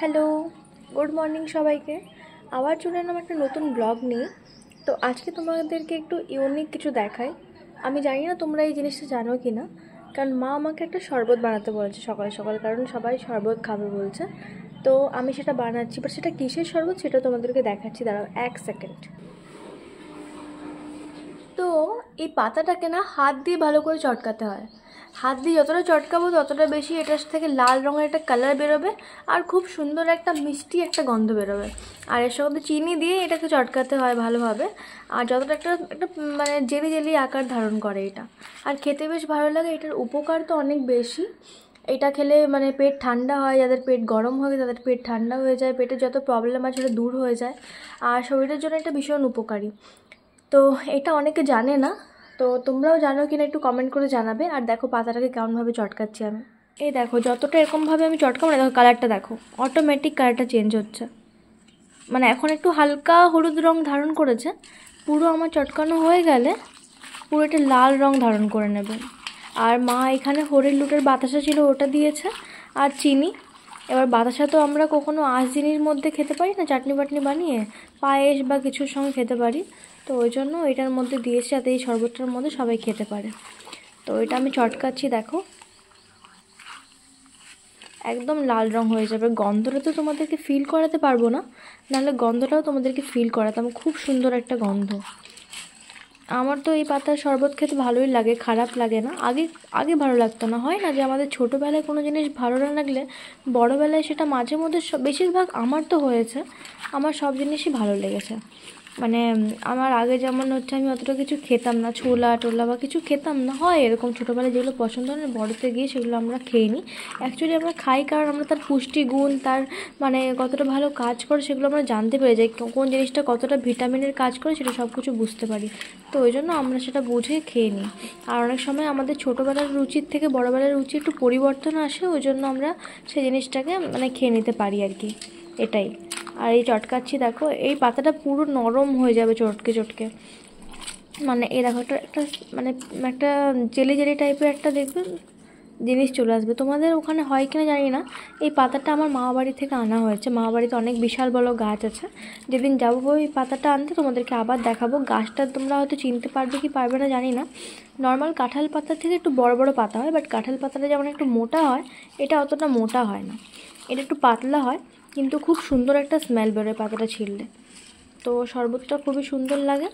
Hello, good morning সবাইকে। আবার চলে এলাম একটা নতুন ব্লগ নিয়ে। তো আজকে তোমাদেরকে একটু ইউনিক কিছু দেখাই। আমি জানি না তোমরা এই জিনিসটা জানো কি না, কারণ মা আমাকে একটা শরবত বানাতে বলেছে সকাল সকাল, কারণ সবাই শরবত খাবে বলছে। তো আমি সেটা বানাচ্ছি, বাট সেটা কিসের শরবত সেটা তোমাদেরকে দেখাচ্ছি, দাঁড়াও 1 সেকেন্ড। তো এই পাতাটাকে না হাত দিয়ে ভালো করে চটকাতে হয়। হাত দিয়ে যতটা চটকাবো ততটা বেশি এটার থেকে লাল রঙের একটা কালার বেরোবে, আর খুব সুন্দর একটা মিষ্টি একটা গন্ধ বেরোবে। আর এর সঙ্গে চিনি দিয়ে এটাকে চটকাতে হয় ভালোভাবে। আর যতটা একটা একটা মানে জেলি জেলি আকার ধারণ করে এটা, আর খেতে বেশ ভালো লাগে। এটার উপকার তো অনেক বেশি। এটা খেলে মানে পেট ঠান্ডা হয়, যাদের পেট গরম হবে তাদের পেট ঠান্ডা হয়ে যায়, পেটের যত প্রবলেম আছে সেটা দূর হয়ে যায়। আর শরীরের জন্য এটা ভীষণ উপকারী। তো এটা অনেকে জানে না, তো তোমরাও জানো কিনা একটু কমেন্ট করে জানাবে। আর দেখো পাতাটাকে কেমনভাবে চটকাচ্ছি আমি। এই দেখো যতটা এরকমভাবে আমি চটকাবো না, দেখো কালারটা দেখো, অটোমেটিক কালারটা চেঞ্জ হচ্ছে। মানে এখন একটু হালকা হলুদ রং ধারণ করেছে, পুরো আমার চটকানো হয়ে গেলে পুরো একটা লাল রং ধারণ করে নেবে। আর মা এখানে হরির লুটের বাতাসা ছিল ওটা দিয়েছে, আর চিনি। এবার বাতাসা তো আমরা কখনো আঁশজিনির মধ্যে খেতে পারি না, চাটনি বাটনি বানিয়ে পায়েস বা কিছুর সঙ্গে খেতে পারি। তো ওই জন্য এটার মধ্যে দিয়েছি যাতে এই শরবতটার মধ্যে সবাই খেতে পারে। তো এটা আমি চটকাচ্ছি, দেখো একদম লাল রং হয়ে যাবে। গন্ধটা তো তোমাদেরকে ফিল করাতে পারবো না, নাহলে গন্ধটাও তোমাদেরকে ফিল করাতাম। খুব সুন্দর একটা গন্ধ। আমার তো এই পাতার শরবত খেতে ভালোই লাগে, খারাপ লাগে না। আগে আগে ভালো লাগতো না, হয় না যে আমাদের ছোটোবেলায় কোনো জিনিস ভালো না লাগলে বড়োবেলায় সেটা মাঝে মধ্যে বেশিরভাগ আমার তো হয়েছে, আমার সব জিনিসই ভালো লেগেছে। মানে আমার আগে যেমন হচ্ছে আমি অতটা কিছু খেতাম না, ছোলা টোলা বা কিছু খেতাম না, হয় এরকম ছোটোবেলায় যেগুলো পছন্দ হয় না বড়োতে গিয়ে সেগুলো আমরা খেয়ে নিই। অ্যাকচুয়ালি আমরা খাই কারণ আমরা তার পুষ্টিগুণ, তার মানে কতটা ভালো কাজ করে সেগুলো আমরা জানতে পেরে যাই, কোন জিনিসটা কতটা ভিটামিনের কাজ করে সেটা সব কিছু বুঝতে পারি। তো ওই জন্য আমরা সেটা বুঝে খেয়ে নিই। আর অনেক সময় আমাদের ছোটোবেলার রুচির থেকে বড়োবেলার রুচি একটু পরিবর্তন আসে, ওই জন্য আমরা সেই জিনিসটাকে মানে খেয়ে নিতে পারি আর কি, এটাই। আর এই চটকাচ্ছি, দেখো এই পাতাটা পুরো নরম হয়ে যাবে চটকে চটকে। মানে এই দেখো একটা একটা মানে একটা জেলি জেলি টাইপের একটা দেখবে জিনিস চলে আসবে। তোমাদের ওখানে হয় কিনা জানি না। এই পাতাটা আমার মামা বাড়ি থেকে আনা হয়েছে, মামা বাড়িতে অনেক বিশাল বড় গাছ আছে। যেদিন যাবো ওই পাতাটা আনতে তোমাদেরকে আবার দেখাবো। গাছটা তোমরা হয়তো চিনতে পারবে কি পারবে না জানি না। নর্মাল কাঁঠাল পাতার থেকে একটু বড় বড় পাতা হয়, বাট কাঁঠাল পাতাটা যেমন একটু মোটা হয়, এটা অতটা মোটা হয় না, এটা একটু পাতলা হয়, কিন্তু খুব সুন্দর একটা স্মেল বেরোয় পাতাটা ছিঁড়লে। তো শরবতটা খুবই সুন্দর লাগে।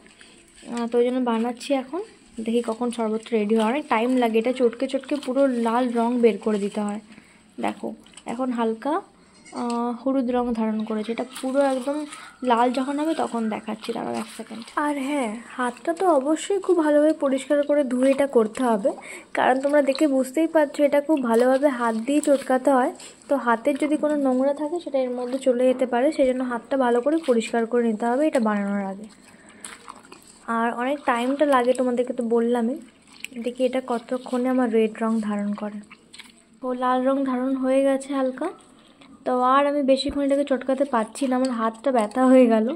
তো ওই জন্য বানাচ্ছি এখন, দেখি কখন শরবতটা রেডি হয়। অনেক টাইম লাগে, এটা চটকে চটকে পুরো লাল রং বের করে দিতে হয়। দেখো এখন হালকা হলুদ রং ধারণ করেছে, এটা পুরো একদম লাল যখন হবে তখন দেখাচ্ছি, দাঁড়াও 1 সেকেন্ড। আর হ্যাঁ, হাতটা তো অবশ্যই খুব ভালোভাবে পরিষ্কার করে ধুয়ে এটা করতে হবে, কারণ তোমরা দেখে বুঝতেই পারছো এটা খুব ভালোভাবে হাত দিয়ে চটকাতে হয়। তো হাতের যদি কোনো নোংরা থাকে সেটা এর মধ্যে চলে যেতে পারে, সেই জন্য হাতটা ভালো করে পরিষ্কার করে নিতে হবে এটা বানানোর আগে। আর অনেক টাইমটা লাগে, তোমাদেরকে তো বললামই। দেখি এটা কতক্ষণে আমার রেড রং ধারণ করে। ও লাল রং ধারণ হয়ে গেছে হালকা। তো আর আমি বেশিক্ষণ এটাকে চটকাতে পারছি না, আমার হাতটা ব্যথা হয়ে গেল।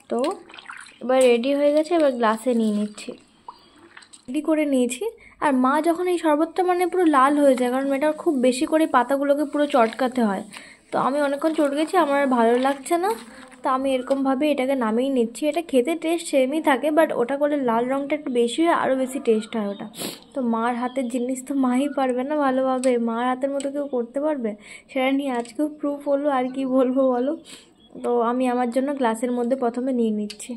তো এবার রেডি হয়ে গেছে, এবার গ্লাসে নিয়ে নিচ্ছি। রেডি করে নিয়েছি। আর মা যখন এই শরবতটা মানে পুরো লাল হয়ে যায়, কারণ এটা খুব বেশি করে পাতাগুলোকে পুরো চটকাতে হয়। তো আমি অনেকক্ষণ চটকেছি, আমার আর ভালো লাগছে না, তো আমি এরকমভাবে এটাকে নামিয়ে নিচ্ছি। এটা খেতে টেস্ট সেমই থাকে, বাট ওটা করলে লাল রঙটা একটু বেশি হয়, আরও বেশি টেস্ট হয় ওটা। তো মার হাতের জিনিস তো মাই পারবে না ভালোভাবে, মার হাতের মতো কেউ করতে পারবে? সেটা নিয়ে আজকেও প্রুফ হলো, আর কি বলবো বলো। তো আমি আমার জন্য গ্লাসের মধ্যে প্রথমে নিয়ে নিচ্ছি।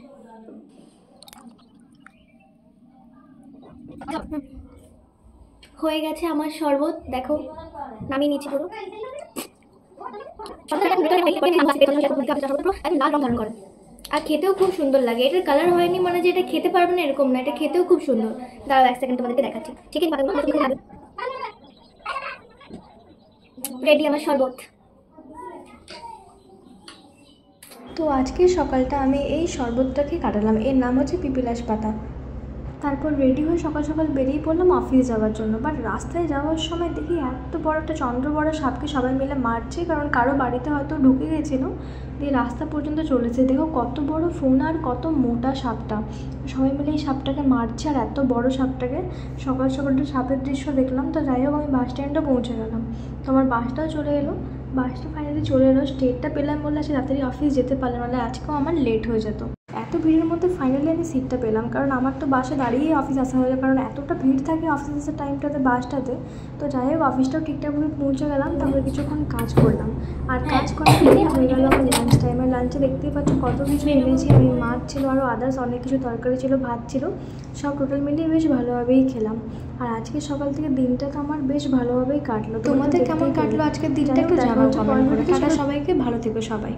হয়ে গেছে আমার শরবত, দেখো নামিয়ে নিচ্ছি পুরো। লাল রং ধারণ করে, আর খেতেও খুব সুন্দর লাগে। এটার কালার হয়নি মানে যে এটা খেতে পারবে না এরকম না, এটা খেতেও খুব সুন্দর। দাঁড়াও 1 সেকেন্ড তোমাদেরকে দেখাচ্ছি। ঠিক আছে, রেডি আমার শরবত। তো আজকে সকালটা আমি এই শরবতটাকে কাটালাম, এর নাম হচ্ছে পিপিলাস পাতা। তারপর রেডি হয়ে সকাল সকাল বেরিয়ে পড়লাম অফিস যাওয়ার জন্য। বাট রাস্তায় যাওয়ার সময় দেখি এত বড় একটা চন্দ্রবড়া সাপকে সবাই মিলে মারছে, কারণ কারো বাড়িতে হয়তো ঢুকে গেছিলো, দিয়ে রাস্তা পর্যন্ত চলেছে। দেখো কত বড় ফোন আর কত মোটা সাপটা, সবাই মিলে এই সাপটাকে মারছে, আর এত বড় সাপটাকে। সকাল সকাল একটা সাপের দৃশ্য দেখলাম। তো যাই হোক আমি বাস স্ট্যান্ডে পৌঁছে গেলাম, তো আমার বাসটাও চলে এলো। বাসটা ফাইনালি চলে এলো, স্টেটটা পেলাম বলে আজকে তাড়াতাড়ি অফিস যেতে পারলাম, নাহলে আজকেও আমার লেট হয়ে যেত। এত ভিড়ের মধ্যে ফাইনালি আমি সিটটা পেলাম, কারণ আমার তো বাসে দাঁড়িয়েই অফিস আসা হয়ে যায়, কারণ এতটা ভিড় থাকে অফিস আসার টাইমটাতে বাসটাতে। তো যাই হোক অফিসটাও ঠিকঠাকভাবে পৌঁছে গেলাম, তারপরে কিছুক্ষণ কাজ করলাম, আর কাজ করার পরে হয়ে গেল আমার লাঞ্চ টাইমে। লাঞ্চে দেখতেই পাচ্ছ কত কিছু এনেছি আমি, মাছ ছিল, আরও আদার্স অনেক কিছু তরকারি ছিল, ভাত ছিল, সব টোটাল মিলিয়ে বেশ ভালোভাবেই খেলাম। আর আজকে সকাল থেকে দিনটা তো আমার বেশ ভালোভাবেই কাটলো। তোমাদের কেমন কাটলো আজকের দিনটা একটু জানাও কমেন্ট করে। টাটা সবাইকে, ভালো থেকো সবাই।